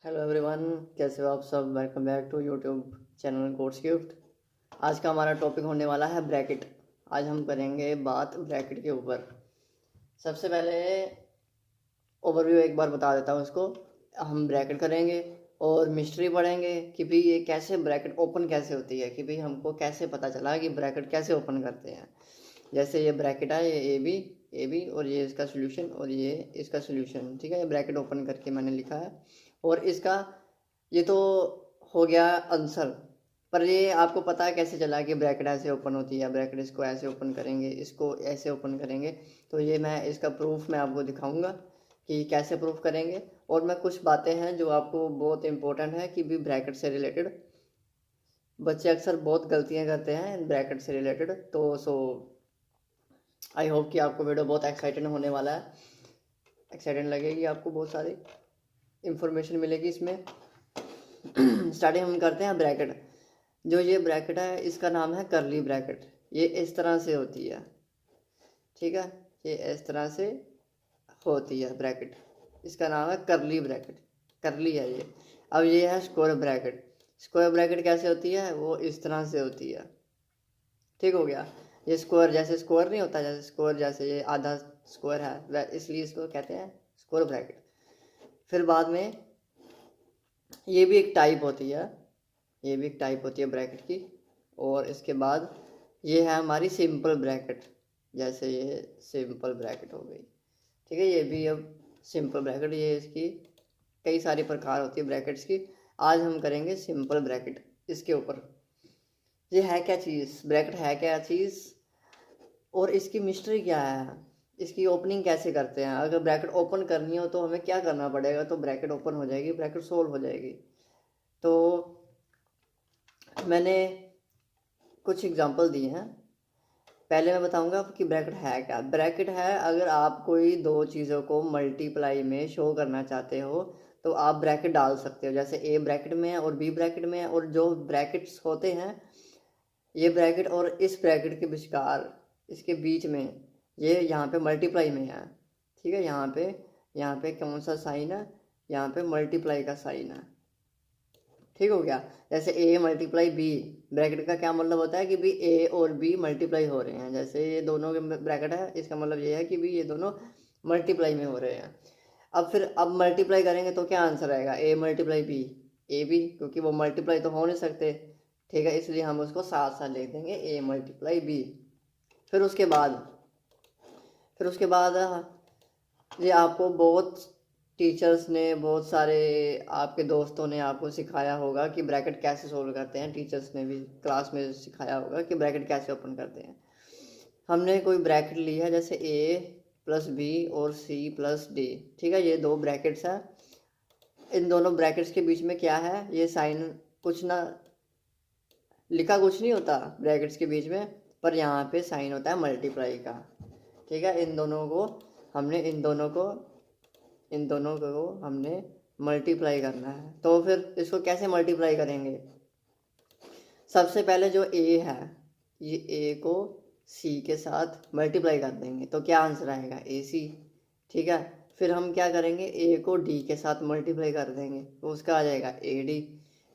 Hello everyone, कैसे हो आप सब। Welcome back to YouTube channel course gift. आज का हमारा टॉपिक होने वाला है ब्रैकेट। आज हम करेंगे बात ब्रैकेट के ऊपर। सबसे पहले ओवरव्यू एक बार बता देता हूँ उसको। हम ब्रैकेट करेंगे और मिस्ट्री पढ़ेंगे कि भाई ये कैसे ब्रैकेट ओपन कैसे होती है, कि भाई हमको कैसे पता चला कि ब्रैकेट कैसे ओपन करते हैं। जैसे ये ब्रैकेट है, ये ए बी और ये इसका सोल्यूशन और ये इसका सोल्यूशन। ठीक है, ये ब्रैकेट ओपन करके मैंने लिखा है। और इसका ये तो हो गया आंसर। पर ये आपको पता है कैसे चला कि ब्रैकेट ऐसे ओपन होती है, ब्रैकेट इसको ऐसे ओपन करेंगे, इसको ऐसे ओपन करेंगे। तो ये मैं इसका प्रूफ मैं आपको दिखाऊंगा कि कैसे प्रूफ करेंगे। और मैं कुछ बातें हैं जो आपको बहुत इंपॉर्टेंट है कि भी ब्रैकेट से रिलेटेड। बच्चे अक्सर बहुत गलतियां करते हैं ब्रैकेट से रिलेटेड। तो आई होप कि आपको वीडियो बहुत एक्साइटेड होने वाला है, एक्साइटेड लगेगी आपको, बहुत सारी इंफॉर्मेशन मिलेगी इसमें। स्टार्टिंग हम करते हैं ब्रैकेट। जो ये ब्रैकेट है इसका नाम है करली ब्रैकेट। ये इस तरह से होती है, ठीक है, ये इस तरह से होती है ब्रैकेट। इसका नाम है करली ब्रैकेट, करली है ये। अब ये है स्क्वायर ब्रैकेट। स्क्वायर ब्रैकेट कैसे होती है, वो इस तरह से होती है। ठीक हो गया। ये स्क्वायर जैसे स्क्वायर नहीं होता, जैसे स्क्वायर जैसे ये आधा स्क्वायर है वह, इसलिए इसको कहते हैं स्क्वायर ब्रैकेट। फिर बाद में ये भी एक टाइप होती है, ये भी एक टाइप होती है ब्रैकेट की। और इसके बाद ये है हमारी सिंपल ब्रैकेट। जैसे ये सिंपल ब्रैकेट हो गई, ठीक है। ये भी अब सिंपल ब्रैकेट, ये इसकी कई सारी प्रकार होती है ब्रैकेट्स की। आज हम करेंगे सिंपल ब्रैकेट इसके ऊपर। ये है क्या चीज़, ब्रैकेट है क्या चीज़ और इसकी मिस्ट्री क्या है, इसकी ओपनिंग कैसे करते हैं। अगर ब्रैकेट ओपन करनी हो तो हमें क्या करना पड़ेगा, तो ब्रैकेट ओपन हो जाएगी, ब्रैकेट सोल्व हो जाएगी। तो मैंने कुछ एग्जांपल दिए हैं। पहले मैं बताऊंगा कि ब्रैकेट है क्या। ब्रैकेट है अगर आप कोई दो चीज़ों को मल्टीप्लाई में शो करना चाहते हो तो आप ब्रैकेट डाल सकते हो। जैसे ए ब्रैकेट में है और बी ब्रैकेट में है, और जो ब्रैकेट्स होते हैं ये ब्रैकेट और इस ब्रैकेट के विचकार, इसके बीच में, ये यहाँ पे मल्टीप्लाई में है। ठीक है, यहाँ पे कौन सा साइन है, यहाँ पे मल्टीप्लाई का साइन है। ठीक हो गया। जैसे ए मल्टीप्लाई बी, ब्रैकेट का क्या मतलब होता है कि भी ए और बी मल्टीप्लाई हो रहे हैं। जैसे ये दोनों के ब्रैकेट है, इसका मतलब ये है कि भी ये दोनों मल्टीप्लाई में हो रहे हैं। अब मल्टीप्लाई करेंगे तो क्या आंसर आएगा, ए मल्टीप्लाई बी, ए बी, क्योंकि वो मल्टीप्लाई तो हो नहीं सकते। ठीक है, इसलिए हम उसको साथ साथ लिख देंगे ए मल्टीप्लाई बी। फिर उसके बाद ये आपको बहुत टीचर्स ने, बहुत सारे आपके दोस्तों ने आपको सिखाया होगा कि ब्रैकेट कैसे सोल्व करते हैं। टीचर्स ने भी क्लास में सिखाया होगा कि ब्रैकेट कैसे ओपन करते हैं। हमने कोई ब्रैकेट ली है, जैसे ए प्लस बी और सी प्लस डी। ठीक है, ये दो ब्रैकेट्स हैं। इन दोनों ब्रैकेट्स के बीच में क्या है, ये साइन कुछ ना लिखा कुछ नहीं होता ब्रैकेट्स के बीच में, पर यहाँ पे साइन होता है मल्टीप्लाई का। ठीक है, हमने इन दोनों को हमने मल्टीप्लाई करना है। तो फिर इसको कैसे मल्टीप्लाई करेंगे। सबसे पहले जो ए है, ये ए को सी के साथ मल्टीप्लाई कर देंगे तो क्या आंसर आएगा, ए सी। ठीक है, फिर हम क्या करेंगे, ए को डी के साथ मल्टीप्लाई कर देंगे तो उसका आ जाएगा ए डी।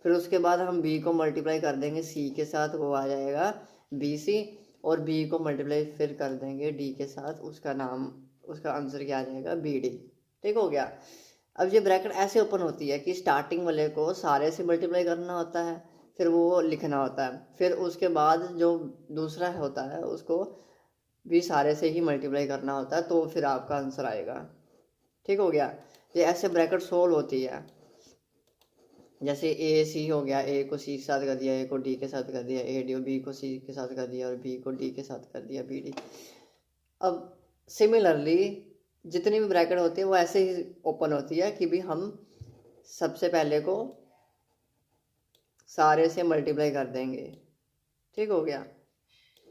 फिर उसके बाद हम बी को मल्टीप्लाई कर देंगे सी के साथ, वो आ जाएगा बी सी। और बी को मल्टीप्लाई फिर कर देंगे डी के साथ, उसका आंसर क्या आ जाएगा, बी डी। ठीक हो गया। अब ये ब्रैकेट ऐसे ओपन होती है कि स्टार्टिंग वाले को सारे से मल्टीप्लाई करना होता है, फिर वो लिखना होता है। फिर उसके बाद जो दूसरा होता है उसको भी सारे से ही मल्टीप्लाई करना होता है, तो फिर आपका आंसर आएगा। ठीक हो गया। ये ऐसे ब्रैकेट सोल्व होती है। जैसे ए सी हो गया, ए को सी के साथ कर दिया, ए को डी के साथ कर दिया ए डी, और बी को सी के साथ कर दिया और बी को डी के साथ कर दिया बी डी। अब सिमिलरली जितनी भी ब्रैकेट होती है वो ऐसे ही ओपन होती है कि भी हम सबसे पहले को सारे से मल्टीप्लाई कर देंगे। ठीक हो गया।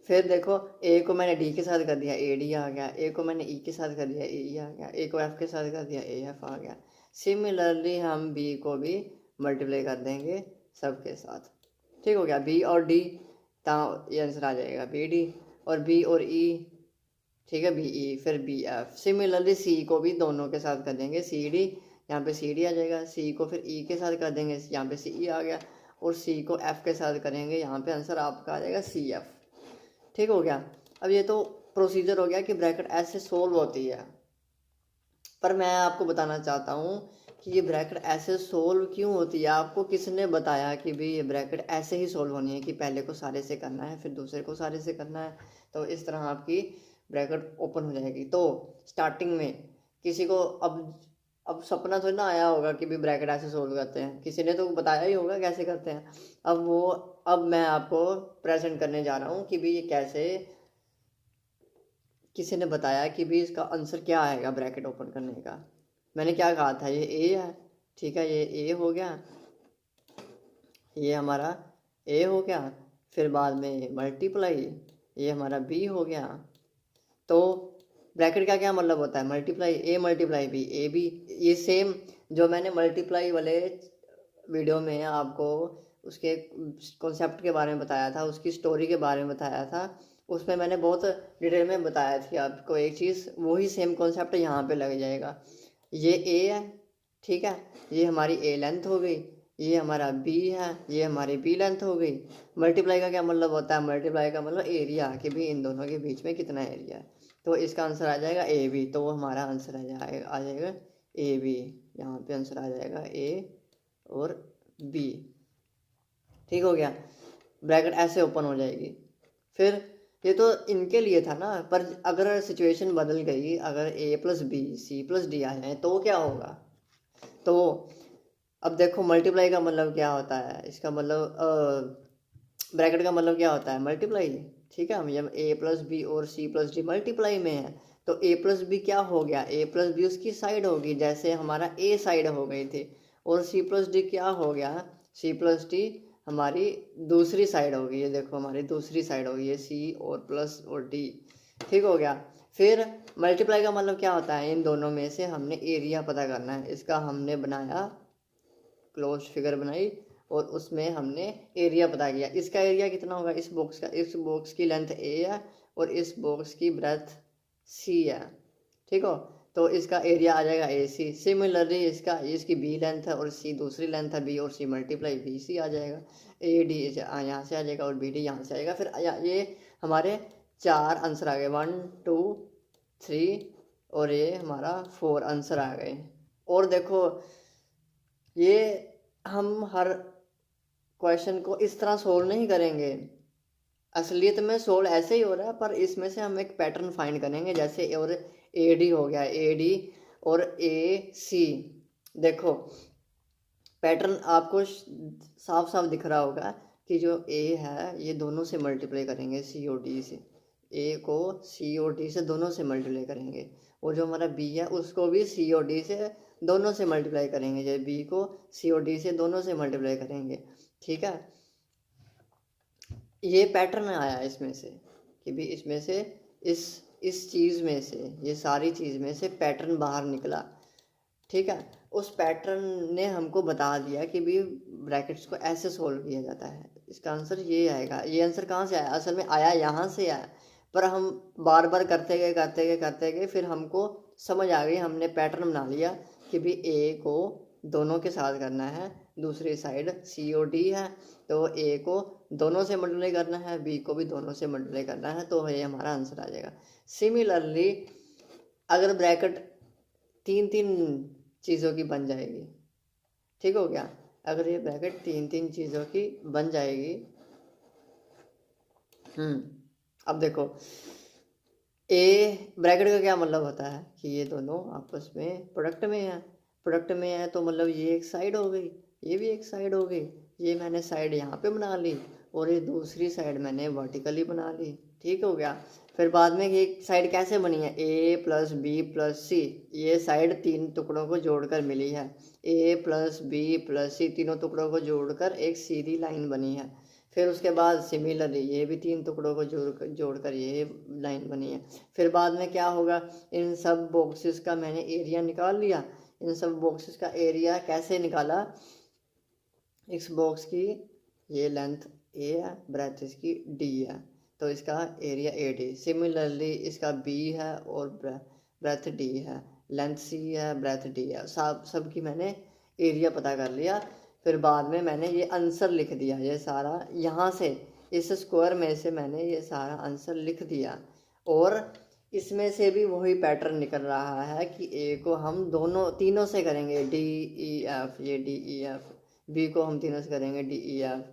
फिर देखो, ए को मैंने डी के साथ कर दिया, ए डी आ गया। ए को मैंने ई के साथ कर दिया, ए ई आ गया। ए को एफ के साथ कर दिया, ए एफ आ गया। सिमिलरली हम बी को भी मल्टीप्लाई कर देंगे सबके साथ। ठीक हो गया। बी और डी, ये आंसर आ जाएगा बी डी। और बी और ई, ठीक है, बी ई, फिर बी एफ। सिमिलरली सी को भी दोनों के साथ कर देंगे, सी डी। यहाँ पे सी डी आ जाएगा, सी को फिर ई के साथ कर देंगे, यहाँ पे सी ई आ गया, और सी को एफ के साथ करेंगे, यहाँ पे आंसर आपका आ जाएगा सी एफ। ठीक हो गया। अब ये तो प्रोसीजर हो गया कि ब्रैकेट ऐसे सोल्व होती है, पर मैं आपको बताना चाहता हूँ कि ये ब्रैकेट ऐसे सोल्व क्यों होती है। आपको किसने बताया कि भाई ये ब्रैकेट ऐसे ही सोल्व होनी है कि पहले को सारे से करना है फिर दूसरे को सारे से करना है, तो इस तरह आपकी ब्रैकेट ओपन हो जाएगी। तो स्टार्टिंग में किसी को अब सपना तो ना आया होगा कि भी ब्रैकेट ऐसे सोल्व करते हैं, किसी ने तो बताया ही होगा कैसे करते हैं। अब मैं आपको प्रेजेंट करने जा रहा हूँ कि भी ये कैसे, किसी ने बताया कि भी इसका आंसर क्या आएगा ब्रैकेट ओपन करने का। मैंने क्या कहा था, ये ए है, ठीक है, ये ए हो गया, ये हमारा ए हो गया, फिर बाद में मल्टीप्लाई, ये हमारा बी हो गया। तो ब्रैकेट का क्या मतलब होता है, multiply A multiply B, A B. ये सेम जो मैंने मल्टीप्लाई वाले वीडियो में आपको उसके कॉन्सेप्ट के बारे में बताया था, उसकी स्टोरी के बारे में बताया था, उसमें मैंने बहुत डिटेल में बताया थी आपको एक चीज़, वही सेम कॉन्सेप्ट यहाँ पे लग जाएगा। ये ए है, ठीक है, ये हमारी ए लेंथ हो गई, ये हमारा बी है, ये हमारी बी लेंथ हो गई। मल्टीप्लाई का क्या मतलब होता है, मल्टीप्लाई का मतलब एरिया, कि भी इन दोनों के बीच में कितना एरिया है। तो इसका आंसर आ जाएगा ए बी, तो वो हमारा आंसर आ जाएगा ए बी। यहाँ पे आंसर आ जाएगा ए और बी। ठीक हो गया, ब्रैकेट ऐसे ओपन हो जाएगी। फिर ये तो इनके लिए था ना, पर अगर सिचुएशन बदल गई, अगर A plus B C plus D आ जाए तो क्या होगा। तो अब देखो मल्टीप्लाई का मतलब क्या होता है, इसका मतलब ब्रैकेट का मतलब क्या होता है, मल्टीप्लाई। ठीक है, जब ए प्लस बी और सी प्लस डी मल्टीप्लाई में है तो ए प्लस बी क्या हो गया, ए प्लस बी उसकी साइड होगी, जैसे हमारा ए साइड हो गई थी, और सी प्लस डी क्या हो गया, सी प्लस डी हमारी दूसरी साइड होगी। ये देखो हमारी दूसरी साइड होगी, ये सी और प्लस और डी। ठीक हो गया। फिर मल्टीप्लाई का मतलब क्या होता है, इन दोनों में से हमने एरिया पता करना है। इसका हमने बनाया, क्लोज फिगर बनाई और उसमें हमने एरिया पता किया। इसका एरिया कितना होगा, इस बॉक्स की लेंथ ए है और इस बॉक्स की ब्रेथ सी है। ठीक हो, तो इसका एरिया आ जाएगा ए सी। सिमिलरली इसकी बी लेंथ है और सी दूसरी लेंथ है, बी और सी मल्टीप्लाई बी सी आ जाएगा। ए डी यहाँ से आ जाएगा और बी डी यहाँ से आएगा। फिर ये हमारे 4 आंसर आ गए, 1 2 3 और ये हमारा 4 आंसर आ गए। और देखो ये हम हर क्वेश्चन को इस तरह सोल्व नहीं करेंगे, असलियत में सोल्व ऐसे ही हो रहा है, पर इसमें से हम एक पैटर्न फाइंड करेंगे। जैसे और ए डी हो गया, ए डी और ए सी। देखो पैटर्न आपको साफ साफ दिख रहा होगा कि जो ए है ये दोनों से मल्टीप्लाई करेंगे, सी और डी से, ए को सी और डी से दोनों से मल्टीप्लाई करेंगे, और जो हमारा बी है उसको भी सी और डी से दोनों से मल्टीप्लाई करेंगे, जैसे बी को सी और डी से दोनों से मल्टीप्लाई करेंगे। ठीक है, ये पैटर्न आया इसमें से कि भी इसमें से इस चीज़ में से, ये सारी चीज़ में से पैटर्न बाहर निकला। ठीक है, उस पैटर्न ने हमको बता दिया कि भी ब्रैकेट्स को ऐसे सोल्व किया जाता है। इसका आंसर ये आएगा। ये आंसर कहाँ से आया, असल में आया यहाँ से आया, पर हम बार बार करते गए फिर हमको समझ आ गई, हमने पैटर्न बना लिया कि भी ए को दोनों के साथ करना है, दूसरी साइड सी और डी है तो ए को दोनों से मल्टीप्लाई करना है, बी को भी दोनों से मल्टीप्लाई करना है, तो ये हमारा आंसर आ जाएगा। सिमिलरली अगर ब्रैकेट 3 चीज़ों की बन जाएगी, ठीक हो गया, अगर ये ब्रैकेट 3 चीज़ों की बन जाएगी। अब देखो ए ब्रैकेट का क्या मतलब होता है कि ये दोनों आपस में प्रोडक्ट में है, तो मतलब ये एक साइड हो गई, ये भी एक साइड हो गई, ये मैंने साइड यहाँ पे बना ली और ये दूसरी साइड मैंने वर्टिकली बना ली। ठीक हो गया। फिर बाद में ये साइड कैसे बनी है, ए प्लस बी प्लस सी, ये साइड 3 टुकड़ों को जोड़कर मिली है, ए प्लस बी प्लस सी तीनों टुकड़ों को जोड़कर एक सीधी लाइन बनी है। फिर उसके बाद सिमिलरली ये भी 3 टुकड़ों को जोड़कर ये लाइन बनी है। फिर बाद में क्या होगा, इन सब बॉक्सेस का मैंने एरिया निकाल लिया। इन सब बॉक्सेस का एरिया कैसे निकाला, इस बॉक्स की ये लेंथ ए है, ब्रेथ इसकी डी है, तो इसका एरिया ए डी। सिमिलरली इसका बी है और ब्रेथ डी है, लेंथ सी है, ब्रेथ डी है, सब की मैंने एरिया पता कर लिया। फिर बाद में मैंने ये आंसर लिख दिया, ये सारा यहाँ से इस स्क्वायर में से मैंने ये सारा आंसर लिख दिया। और इसमें से भी वही पैटर्न निकल रहा है कि ए को हम तीनों से करेंगे, डी ई एफ, ये डी ई एफ, बी को हम तीनों से करेंगे डी ई एफ,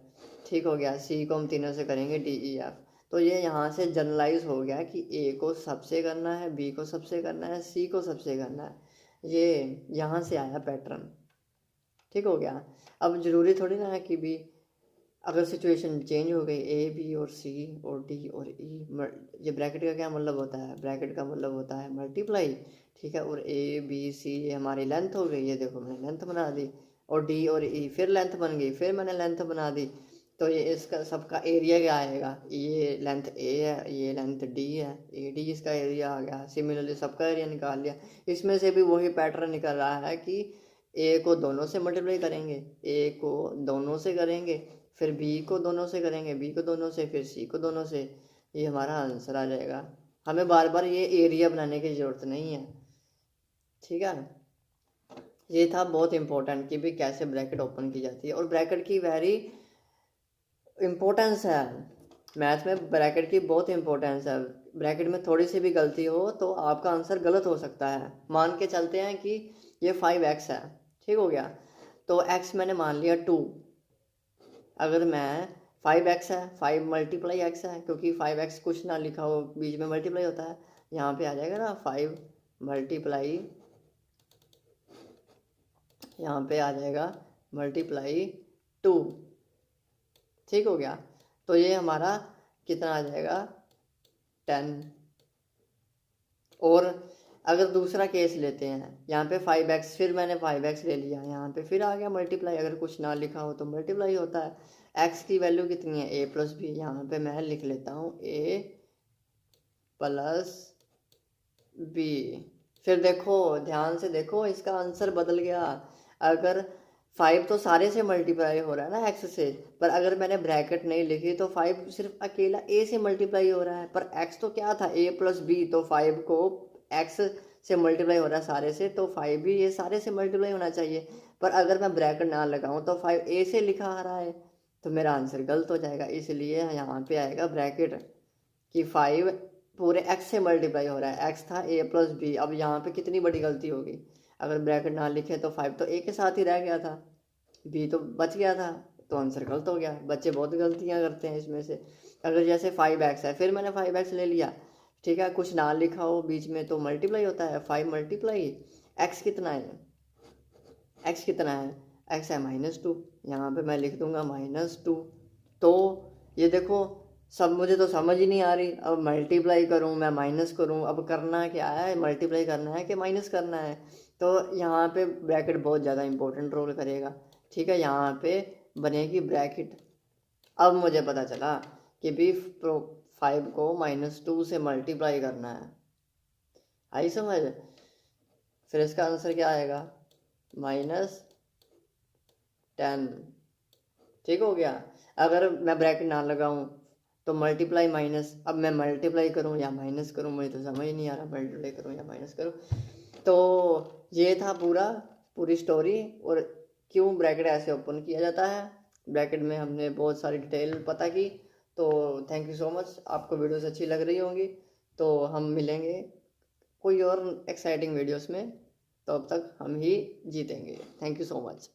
ठीक हो गया, सी को हम तीनों से करेंगे डी ई एफ। तो ये यहाँ से जनरलाइज हो गया कि ए को सबसे करना है, बी को सबसे करना है, सी को सबसे करना है, ये यहाँ से आया पैटर्न, ठीक हो गया। अब ज़रूरी थोड़ी ना है कि भी अगर सिचुएशन चेंज हो गई, ए बी और सी और डी और ई, ये ब्रैकेट का क्या मतलब होता है, ब्रैकेट का मतलब होता है मल्टीप्लाई, ठीक है। और ए बी सी ये हमारी लेंथ हो गई, ये देखो मैंने लेंथ बना दी, और डी और ई फिर लेंथ बन गई, फिर मैंने लेंथ बना दी। तो ये इसका सबका एरिया क्या आएगा, ये लेंथ ए है, ये लेंथ डी है, ए डी इसका एरिया आ गया। सिमिलरली सबका एरिया निकाल लिया। इसमें से भी वही पैटर्न निकल रहा है कि ए को दोनों से मल्टीप्लाई करेंगे, ए को दोनों से करेंगे, फिर बी को दोनों से करेंगे, बी को दोनों से, फिर सी को दोनों से, ये हमारा आंसर आ जाएगा। हमें बार बार ये एरिया बनाने की ज़रूरत नहीं है, ठीक है। ये था बहुत इंपॉर्टेंट कि भी कैसे ब्रैकेट ओपन की जाती है। और ब्रैकेट की वेरी इम्पोर्टेंस है, मैथ में ब्रैकेट की बहुत इम्पोर्टेंस है। ब्रैकेट में थोड़ी सी भी गलती हो तो आपका आंसर गलत हो सकता है। मान के चलते हैं कि ये 5x है, ठीक हो गया, तो x मैंने मान लिया 2। अगर मैं 5x है, 5 मल्टीप्लाई x है, क्योंकि 5x कुछ ना लिखा हो बीच में मल्टीप्लाई होता है, यहाँ पे आ जाएगा ना 5 मल्टीप्लाई, यहाँ पे आ जाएगा मल्टीप्लाई 2, ठीक हो गया। तो ये हमारा कितना आ जाएगा 10। और अगर दूसरा केस लेते हैं, यहाँ पे 5x, फिर मैंने 5x ले लिया, यहाँ पे फिर आ गया मल्टीप्लाई, अगर कुछ ना लिखा हो तो मल्टीप्लाई होता है। x की वैल्यू कितनी है, a प्लस बी, यहाँ पे मैं लिख लेता हूँ a प्लस बी। फिर देखो ध्यान से देखो, इसका आंसर बदल गया। अगर 5 तो सारे से मल्टीप्लाई हो रहा है ना x से, पर अगर मैंने ब्रैकेट नहीं लिखी तो 5 सिर्फ अकेला a से मल्टीप्लाई हो रहा है, पर x तो क्या था a प्लस बी, तो 5 को x से मल्टीप्लाई हो रहा है सारे से, तो 5 भी ये सारे से मल्टीप्लाई होना चाहिए। पर अगर मैं ब्रैकेट ना लगाऊं तो 5 a से लिखा आ रहा है, तो मेरा आंसर गलत हो जाएगा। इसलिए यहाँ पे आएगा ब्रैकेट कि 5 पूरे x से मल्टीप्लाई हो रहा है, x था a प्लस बी। अब यहाँ पे कितनी बड़ी गलती होगी, अगर ब्रैकेट ना लिखे तो 5 तो a के साथ ही रह गया था, b तो बच गया था, तो आंसर गलत हो गया। बच्चे बहुत गलतियाँ करते हैं इसमें से। अगर जैसे 5x है, फिर मैंने 5x ले लिया, ठीक है, कुछ ना लिखा हो बीच में तो मल्टीप्लाई होता है, 5 मल्टीप्लाई x कितना है, x कितना है, x है -2, यहाँ पे मैं लिख दूंगा -2। तो ये देखो सब मुझे तो समझ ही नहीं आ रही, अब मल्टीप्लाई करूँ मैं माइनस करूँ, अब करना क्या है, मल्टीप्लाई करना है कि माइनस करना है। तो यहाँ पे ब्रैकेट बहुत ज़्यादा इंपॉर्टेंट रोल करेगा, ठीक है। यहाँ पे बनेगी ब्रैकेट। अब मुझे पता चला कि भी 5 को -2 से मल्टीप्लाई करना है, आई समझ। फिर इसका आंसर क्या आएगा, -10, ठीक हो गया। अगर मैं ब्रैकेट ना लगाऊं तो मल्टीप्लाई माइनस, अब मैं मल्टीप्लाई करूं या माइनस करूं, मुझे तो समझ ही नहीं आ रहा, मल्टीप्लाई करूं या माइनस करूं। तो ये था पूरी स्टोरी, और क्यों ब्रैकेट ऐसे ओपन किया जाता है। ब्रैकेट में हमने बहुत सारी डिटेल पता की। तो थैंक यू सो मच, आपको वीडियोस अच्छी लग रही होंगी। तो हम मिलेंगे कोई और एक्साइटिंग वीडियोस में, तो अब तक हम ही जीतेंगे। Thank you so much.